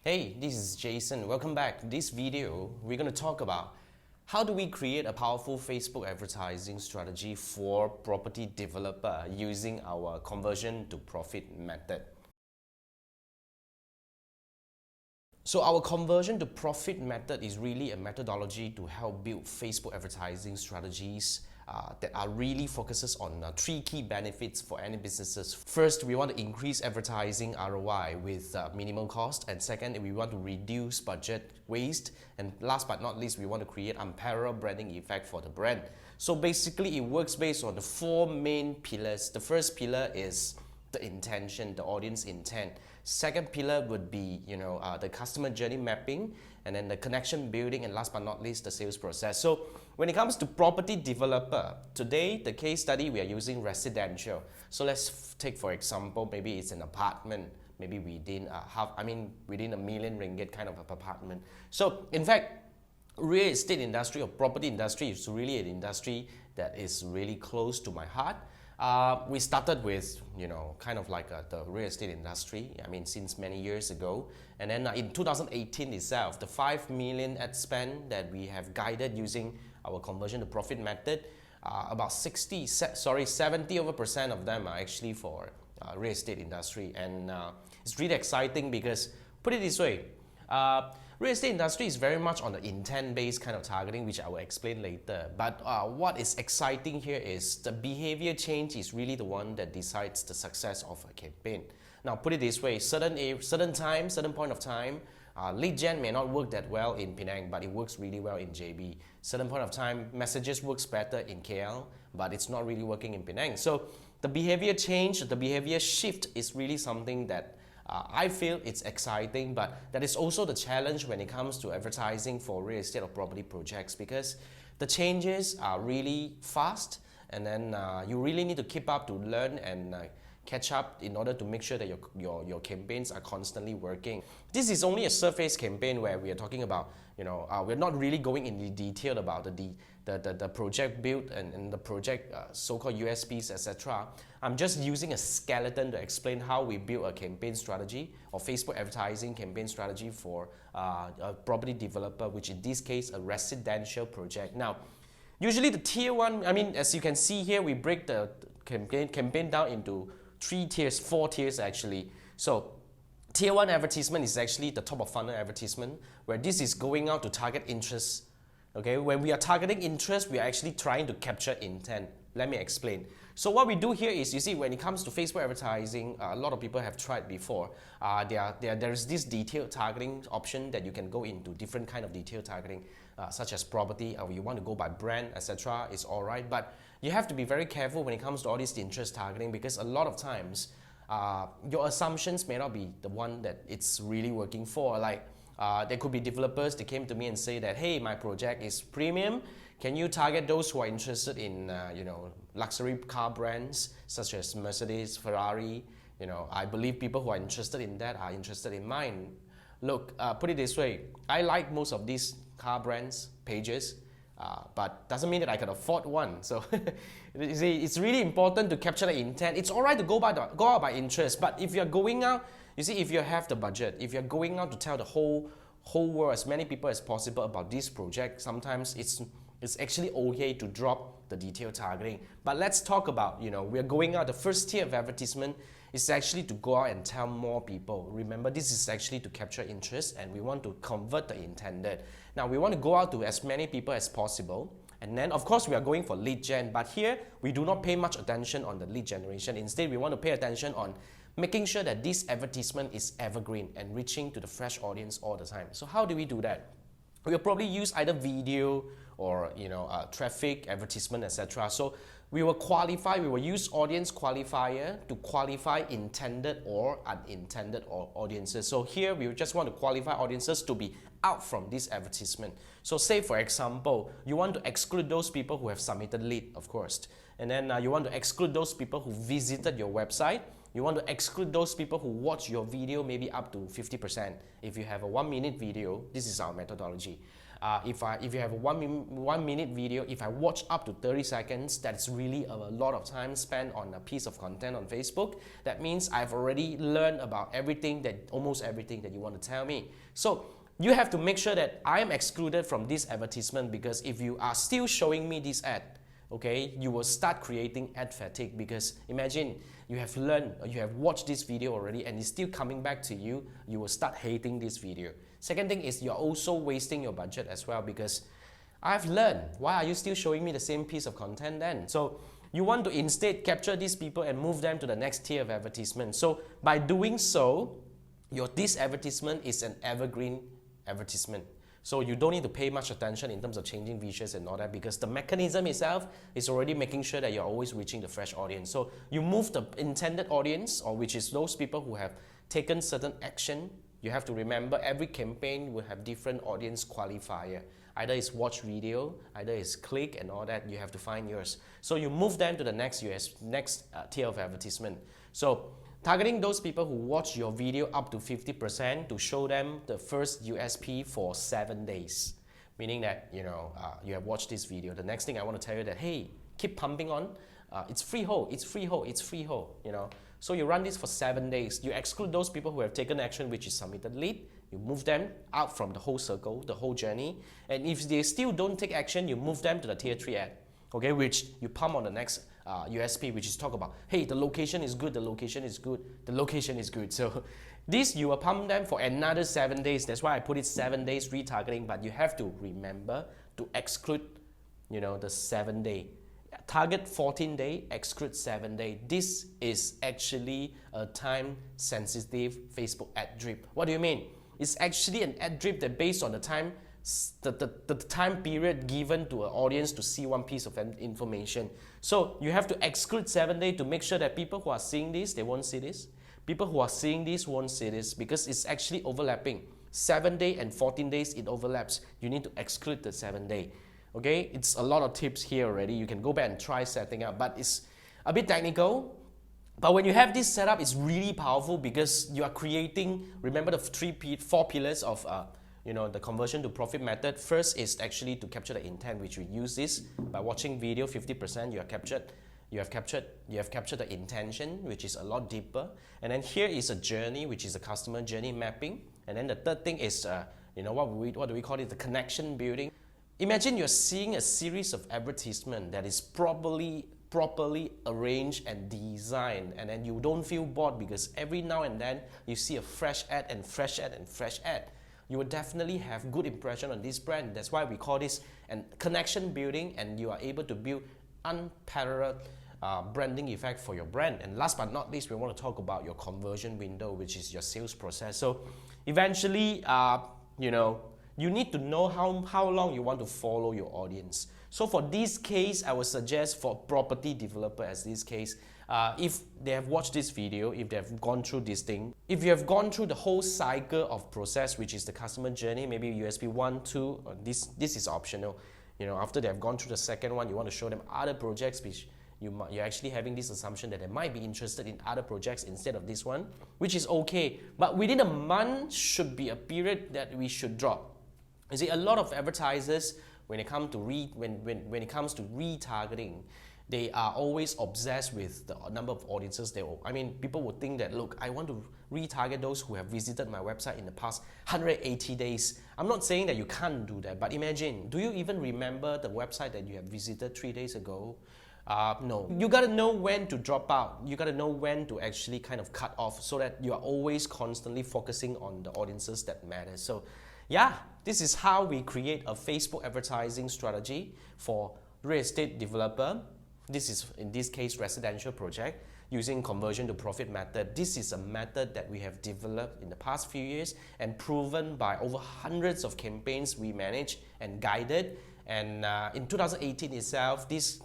Hey, this is Jason. Welcome back. In this video, we're going to talk about how do we create a powerful Facebook advertising strategy for property developer using our conversion to profit method. So our conversion to profit method is really a methodology to help build Facebook advertising strategies that are really focuses on three key benefits for any businesses. First, we want to increase advertising ROI with minimal cost, and second, we want to reduce budget waste, and last but not least, we want to create unparalleled branding effect for the brand. So basically, it works based on the four main pillars. The first pillar is the intention, the audience intent. Second pillar would be, the customer journey mapping, and then the connection building, and last but not least, the sales process. So when it comes to property developer, today the case study we are using residential. So let's take for example, maybe it's an apartment, maybe within within ringgit 1 million kind of apartment. So in fact, real estate industry or property industry is really an industry that is really close to my heart. We started with, the real estate industry, since many years ago. And then in 2018 itself, the 5 million ad spend that we have guided using our conversion to profit method, about 70% of them are actually for real estate industry. And it's really exciting because, put it this way, real estate industry is very much on the intent-based kind of targeting, which I will explain later. But what is exciting here is the behavior change is really the one that decides the success of a campaign. Now, put it this way, certain point of time, lead gen may not work that well in Penang, but it works really well in JB. Certain point of time, messages works better in KL, but it's not really working in Penang. So the behavior change, the behavior shift is really something that I feel it's exciting, but that is also the challenge when it comes to advertising for real estate or property projects, because the changes are really fast, and then you really need to keep up to learn and catch up in order to make sure that your campaigns are constantly working. This is only a surface campaign where we are talking about, we're not really going into detail about the project build and the project so-called USPs, etc. I'm just using a skeleton to explain how we build a campaign strategy or Facebook advertising campaign strategy for a property developer, which in this case, a residential project. Now, usually the tier one, as you can see here, we break the campaign down into four tiers actually. So tier 1 advertisement is actually the top of funnel advertisement, where this is going out to target interest. Okay, when we are targeting interest, we are actually trying to capture intent. Let me explain. So what we do here is, you see, when it comes to Facebook advertising, a lot of people have tried before. There is this detailed targeting option that you can go into different kind of detailed targeting, such as property, or you want to go by brand, etc. It's all right, but you have to be very careful when it comes to all this interest targeting, because a lot of times your assumptions may not be the one that it's really working for. Like there could be developers that came to me and say that, hey, my project is premium. Can you target those who are interested in luxury car brands such as Mercedes, Ferrari? I believe people who are interested in that are interested in mine. Look, put it this way, I like most of these car brands pages, but doesn't mean that I can afford one. So you see, it's really important to capture the intent. It's all right to go out by interest, but if you're going out, you see, if you have the budget, if you're going out to tell the whole world, as many people as possible about this project, sometimes it's actually okay to drop the detailed targeting. But let's talk about, we're going out, the first tier of advertisement is actually to go out and tell more people. Remember, this is actually to capture interest, and we want to convert the intended. Now, we want to go out to as many people as possible, and then of course we are going for lead gen, but here we do not pay much attention on the lead generation. Instead, we want to pay attention on making sure that this advertisement is evergreen and reaching to the fresh audience all the time. So how do we do that? We'll probably use either video or traffic advertisement, etc. So we will use audience qualifier to qualify intended or unintended audiences. So here we just want to qualify audiences to be out from this advertisement. So say for example, you want to exclude those people who have submitted lead, of course. And then you want to exclude those people who visited your website. You want to exclude those people who watch your video maybe up to 50%. If you have a 1-minute video, this is our methodology. If you have a 1 minute video, if I watch up to 30 seconds, that's really a lot of time spent on a piece of content on Facebook. That means I've already learned about almost everything that you want to tell me. So you have to make sure that I am excluded from this advertisement, because if you are still showing me this ad, okay, you will start creating ad fatigue, because imagine you have learned, or you have watched this video already and it's still coming back to you, you will start hating this video. Second thing is you're also wasting your budget as well, because I've learned, why are you still showing me the same piece of content then? So you want to instead capture these people and move them to the next tier of advertisement. So by doing so, this advertisement is an evergreen advertisement. So you don't need to pay much attention in terms of changing visuals and all that, because the mechanism itself is already making sure that you're always reaching the fresh audience. So you move the intended audience, or which is those people who have taken certain action. You have to remember every campaign will have different audience qualifier. Either it's watch video, either it's click and all that. You have to find yours. So you move them to the next tier of advertisement. So targeting those people who watch your video up to 50% to show them the first USP for 7 days. Meaning that, you have watched this video. The next thing I want to tell you that, hey, keep pumping on. It's freehold, it's freehold, it's freehold, So you run this for 7 days. You exclude those people who have taken action, which is submitted lead. You move them out from the whole circle, the whole journey. And if they still don't take action, you move them to the tier 3 ad, okay, which you pump on the next USP, which is talk about, hey, the location is good, the location is good, the location is good. So this, you will pump them for another 7 days. That's why I put it 7 days retargeting, but you have to remember to exclude, the 7 day. Target 14 day, exclude 7 day. This is actually a time sensitive Facebook ad drip. What do you mean? It's actually an ad drip that based on the time time period given to an audience to see one piece of information. So you have to exclude 7 days to make sure that people who are seeing this, they won't see this. People who are seeing this won't see this, because it's actually overlapping. 7 days and 14 days, it overlaps. You need to exclude the 7 day. Okay, it's a lot of tips here already. You can go back and try setting up, but it's a bit technical. But when you have this setup, it's really powerful, because you are creating, remember the 4 pillars of the conversion to profit method. First is actually to capture the intent, which we use this by watching video 50%. You have captured the intention, which is a lot deeper. And then here is a journey, which is a customer journey mapping. And then the third thing is what do we call it? The connection building. Imagine you're seeing a series of advertisement that is properly arranged and designed, and then you don't feel bored, because every now and then you see a fresh ad and fresh ad and fresh ad. You will definitely have good impression on this brand. That's why we call this an connection building, and you are able to build unparalleled branding effect for your brand. And last but not least, we want to talk about your conversion window, which is your sales process. So eventually, you need to know how long you want to follow your audience. So for this case, I would suggest for property developer as this case, if they have watched this video, if they have gone through this thing, if you have gone through the whole cycle of process, which is the customer journey, maybe USB 1, 2, this is optional. After they have gone through the second one, you want to show them other projects, which you're actually having this assumption that they might be interested in other projects instead of this one, which is okay. But within a month should be a period that we should drop. You see, a lot of advertisers, when it comes to retargeting, they are always obsessed with the number of audiences. People would think that, look, I want to retarget those who have visited my website in the past 180 days. I'm not saying that you can't do that, but imagine, do you even remember the website that you have visited 3 days ago? No. You gotta know when to drop out. You gotta know when to actually kind of cut off, so that you are always constantly focusing on the audiences that matter. So yeah, this is how we create a Facebook advertising strategy for real estate developer. This is, in this case, residential project using conversion to profit method. This is a method that we have developed in the past few years and proven by over hundreds of campaigns we managed and guided. And in 2018 itself, this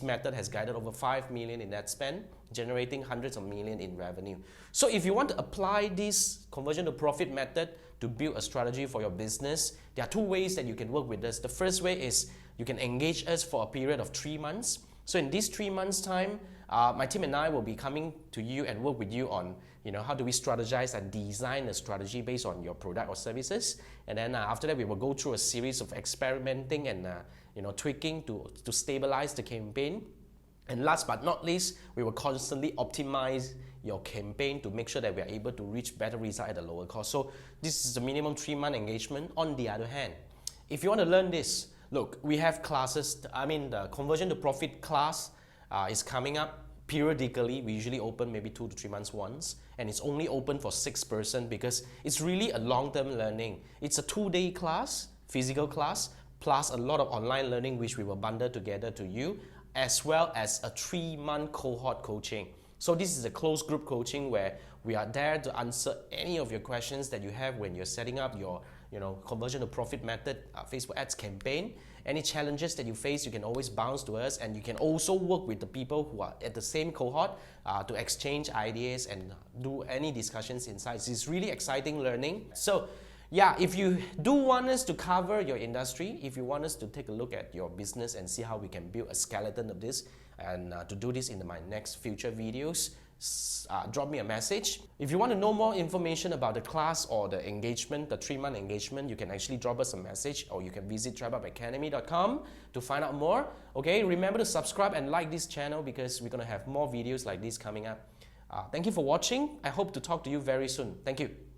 method has guided over 5 million in ad spend, generating hundreds of millions in revenue. So if you want to apply this conversion to profit method to build a strategy for your business, there are 2 ways that you can work with us. The first way is you can engage us for a period of 3 months. So in these 3 months' time, my team and I will be coming to you and work with you on how do we strategize and design a strategy based on your product or services. And then after that, we will go through a series of experimenting and tweaking to stabilize the campaign. And last but not least, we will constantly optimize your campaign to make sure that we are able to reach better results at a lower cost. So this is a minimum 3-month engagement. On the other hand, if you want to learn this, look, we have classes. The conversion to profit class is coming up periodically. We usually open maybe 2 to 3 months once, and it's only open for 6% because it's really a long-term learning. It's a 2-day class, physical class, plus a lot of online learning which we will bundle together to you, as well as a 3-month cohort coaching. So this is a closed group coaching where we are there to answer any of your questions that you have when you're setting up your conversion to profit method Facebook ads campaign. Any challenges that you face, you can always bounce to us, and you can also work with the people who are at the same cohort to exchange ideas and do any discussions inside. It's really exciting learning. So yeah, if you do want us to cover your industry, if you want us to take a look at your business and see how we can build a skeleton of this, and to do this in my next future videos, drop me a message. If you want to know more information about the class or the engagement, the 3-month engagement, you can actually drop us a message, or you can visit trapupacademy.com to find out more. Okay, remember to subscribe and like this channel because we're going to have more videos like this coming up. Thank you for watching. I hope to talk to you very soon. Thank you.